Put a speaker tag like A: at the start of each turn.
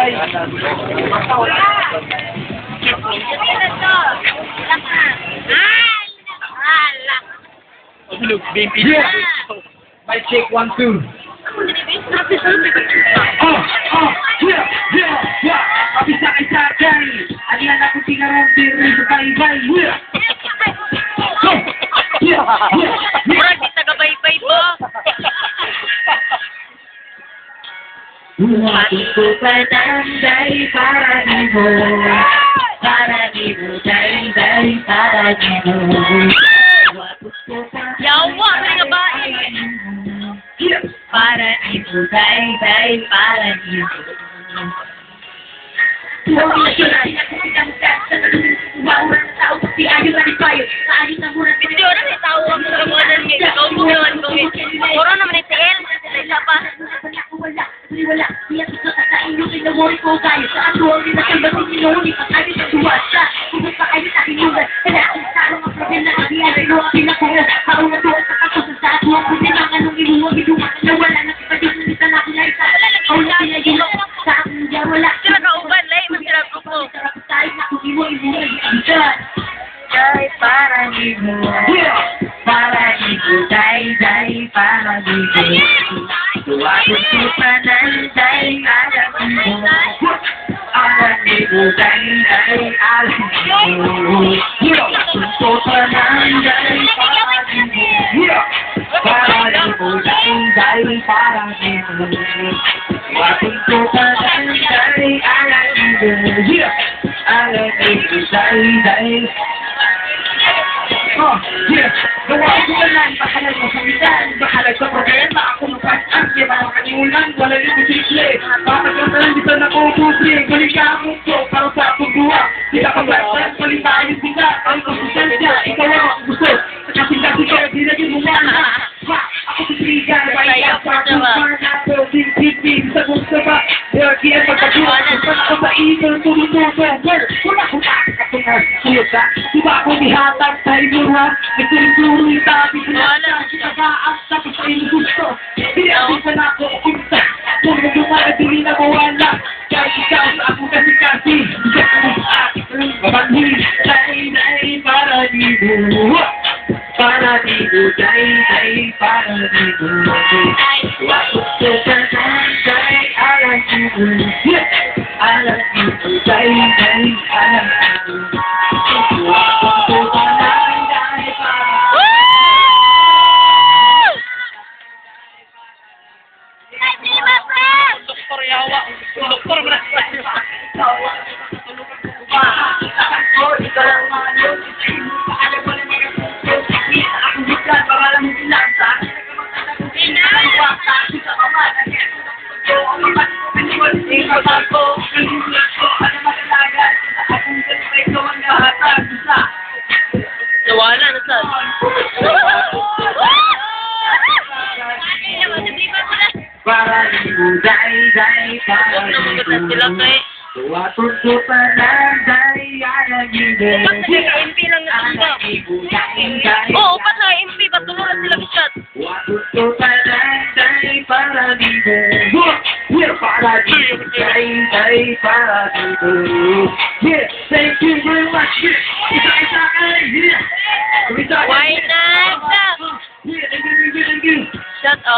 A: Day. Yeah. Mic check 1, 2. Yeah. Kabisa kay Sajay. Alian ako tingarong diri sa baybay.
B: Murag di taga-baybay po.
C: Bumating ko pa ng day para di mo. Para di mo, day, para di mo.
B: Yawa, may nga ba eh.
C: Para di mo, day, para di mo.
B: Hindi orang may tawag sa mga nang ikaw mo naman kung puro naman yung TL. Isa pa.
C: Wala, siya ito sa kain yung pinawari ko kayo. Sa ako, hindi na siya ba sinunod, ipakalit ang duwasa. Kung pa kayo sa hinugan, kaya ang sarong ang problema na diyan ay luwa pinakura. Ako na doon sa kapusan sa ato, ako din ang anong iluwag, iluwag na wala na kita dito nita na kulay sa ako na pinagilok sa akin dyan wala.
B: Sila kauban, lai, masirap ko po.
C: Tayo na kung iluwag, iluwag, iluwag. Day para di mo, para di mo, day, para di mo. Tuwagod ko pa ng day, alam mo. Alam mo, day, alam mo. Tuwagod ko pa ng day, para di mo. Para di mo, day, para di mo. Tuwagod ko pa ng day, alam mo. Alam mo, day. Gawa ko na lang, bahalag mo sa misan, bahalag sa problema, ako magpasang, di ba nakanimulan, wala yung simple. Bakit yung talang dito na ko pusi, galing ko, para sa pagduwa. Sila ka basan, palitaan yung sila, ang konsistensya, ikaw ang gusto. Kasi ko, di na din mumana. Ako sisigan, bayan sa kumana, pero din, sa gusto ba? Di ang magkaduwa, ako sa ito, tulong-tulong, wala ko nakakatungan, suyot ka. Diba ako dihatag sa iluha, nagtulong-tulong yung tabi ko na sinagaan, tapos sa ilo gusto. Pinapin pa na ako, kumta, kung nagdumadali na mawala, kaya ikaw sa ako kasi, hindi ko sa akin, mabanhin, day, para di mo, para di mo, day, para di mo, wakot ko ka ng day, alam mo, alam mo, day, alam mo.
B: Doktor yawa. Doktor mo na. Wala na sa.
C: Para di mo, day, para di mo. Tuwapos ko pa ng day, alam mo.
B: MP lang na dito. Oo, upat na MP. Patulungan sila bisat.
C: Tuwapos ko pa ng day, para di mo. Para di mo, day, para di mo. Yeah, thank you very much. Isa, yeah.
B: Why not?
C: Yeah, thank you.
B: Shut up.